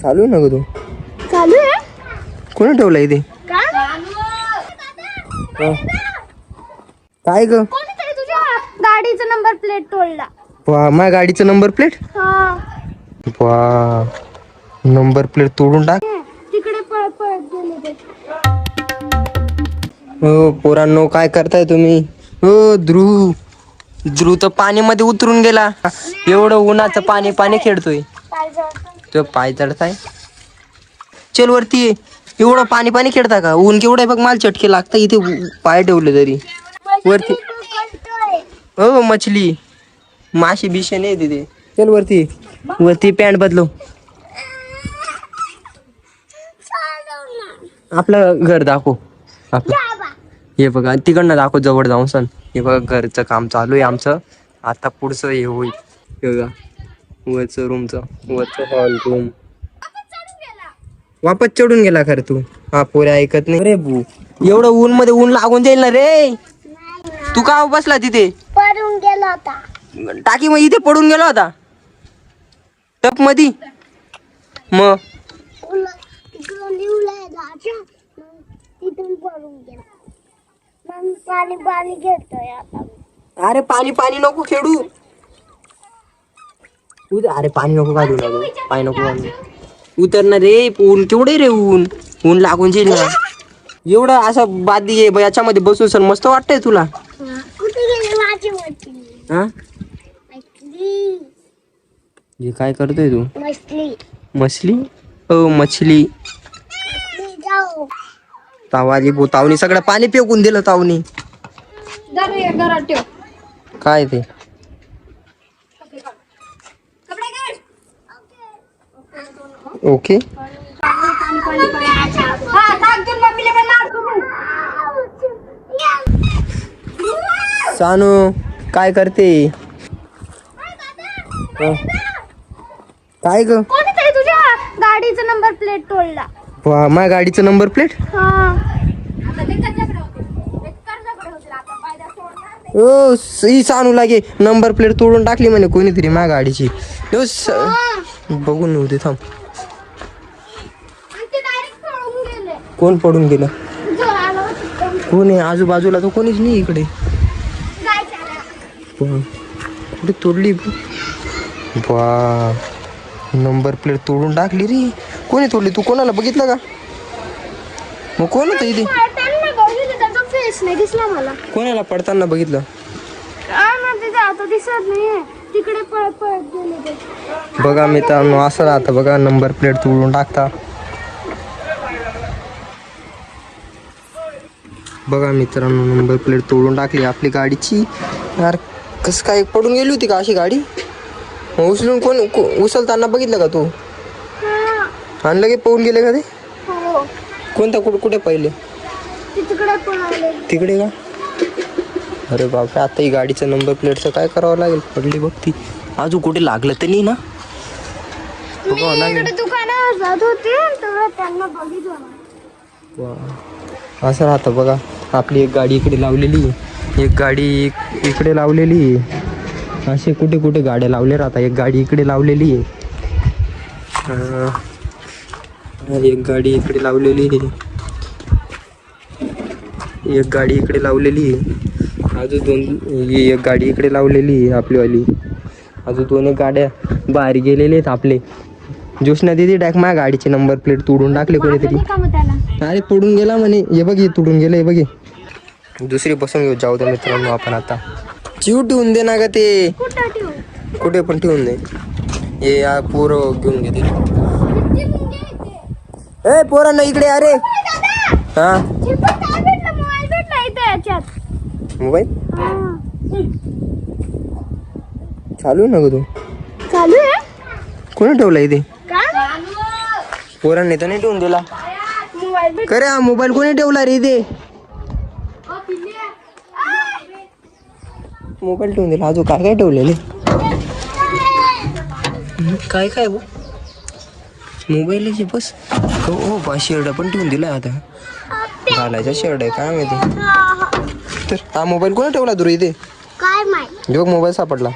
चालू आहे ना ग तू? चालू आहे. कोणी ठेवला इथे? काय ग? कोणीतरी तुझ्या गाडीचा नंबर प्लेट तोडला. वा, माझ्या गाडीचं नंबर प्लेट? हा, वा, नंबर प्लेट तोडून टाक. तिकडे पळत पळत गेले ते. हो पोरांनो, काय करताय तुम्ही? हो ध्रुव, ध्रुव तर पाणीमध्ये उतरून गेला. एवढं उन्हाचं पाणी पाणी खेळतोय. तो पाय चढताय. चल वरती ये. एवढं पाणी पाणी खेळता का? ऊन केवढं आहे बघ, मला चटके लागतं इथे पाय ठेवले तरी. वरती हो मछली, माशी बिशे नाही तिथे. चल वरती, वरती पॅन्ट बदलो. आपलं घर दाखव. आपलं हे बघा, तिकडनं दाखव जवळ जाऊन सण. हे बघा घरचं काम चालू आहे आमचं. आता पुढचं हे होईल. हे बघा वरचं रूमचं, वरचं हॉल रूम. वापस चढून गेला खरं तू. हा पोरे ऐकत नाही रे बू. एवढं ऊन मध्ये ऊन लागून जाईल ना रे. तू का बसला तिथे? पडून गेला होता. टाकी मग इथे पडून गेला होता टप मध्ये. मग तिथून पडून गेला. मग पाणी पाणी घेतोय आता. अरे पाणी पाणी नको खेळू. अरे पाणी नको काढू नको, पाणी नको काढू. उतरणार रे, ऊन केवढे रे, ऊन ऊन लागून जाईल ना. एवढं असं बादी आहे याच्यामध्ये बसून सर मस्त वाटतंय तुला? कुठे गेली माझी मछली? हा, मछली हे काय करतोय तू? मछली मछली? ओ मछली. जाऊ. तावाली बो, तावनी सगळं पाणी फेकून दिलं तावनी. काय ते? ओके. सानू काय करते? काय ग? कोणीतरी तुझ्या गाडीचा नंबर प्लेट तोडला. वा, माझ्या गाडीचं नंबर प्लेट? हा, ओ ही सानू लागे नंबर प्लेट तोडून टाकली म्हणे कोणीतरी माझ्या गाडीची. बघून नव्हते थांब. कोण पडून गेलं? कोण आहे आजूबाजूला? तर कोणीच नाही इकडे. कुठे तोडली? वा, नंबर प्लेट तोडून टाकली रे. कोणी तोडली? तू कोणाला बघितलं का? मग कोण होतं इथे? फेस नाही दिसला मला. कोणाला पडताना बघितलं? आता दिसत नाहीये. तिकडे पळत पळत गेले ते. बघा मित्रांनो, असं राहतं बघा नंबर प्लेट तोडून टाकता. बघा मित्रांनो, नंबर प्लेट तोडून टाकली आपली गाडीची. यार कसं काय पडून गेली होती का अशी गाडी? उचलून कोण उचलताना बघितलं का तू? आणि लगे पळून गेले का ते? हो, कोणता कुठे पहिले? तिकडे पळाले. तिकडे का? अरे बापरे, आता ही गाडीचा नंबर प्लेटचं काय करावं लागेल? पडली बघ ती. अजून कुठे लागलं तर नाही ना? बघावं लागेल. दुकानावर जात होते तेव्हा त्यांना बघितलं. वा, असं राहतं बघा. आपली एक गाडी इकडे लावलेली, एक गाडी इकडे लावलेली. असे कुठे कुठे गाड्या लावल्या राहतात. एक गाडी इकडे लावलेली आहे, एक गाडी इकडे लावलेली आहे, एक गाडी इकडे लावलेली आहे. अजून दोन, एक गाडी इकडे लावलेली आहे आपलीवाली. अजून दोन एक गाड्या बाहेर गेलेले आहेत आपले. जोशना दिदी डाक माझ्या गाडीचे नंबर प्लेट तोडून टाकले कोणीतरी. अरे तोडून गेला म्हणे. हे बघ, हे तोडून गेलं. हे बघ, दुसरी बसून घेऊ. जाऊ दे मित्रांनो आपण आता. चिव ठेवून दे ना ग ते. कुठे पण ठेवून दे. हे या पोरं घेऊन घेते. ए पोरांना इकडे. अरे हा, मोबाईल चालू आहे ना ग तू? चालू आहे. कोणी ठेवला इथे? पोरांनी तर नाही ठेवून दिला. खरे हा मोबाईल कोणी ठेवला रे इथे? मोबाईल ठेवून दिला. अजून काय काय ठेवलेले? काय काय मोबाईलची बस. हो बा, शेरडा पण ठेवून दिला. आता घालायचा शेरड आहे काय माहिती. तर हा मोबाईल कोणी ठेवला तुला इथे? काय माहिती. जो मोबाईल सापडला.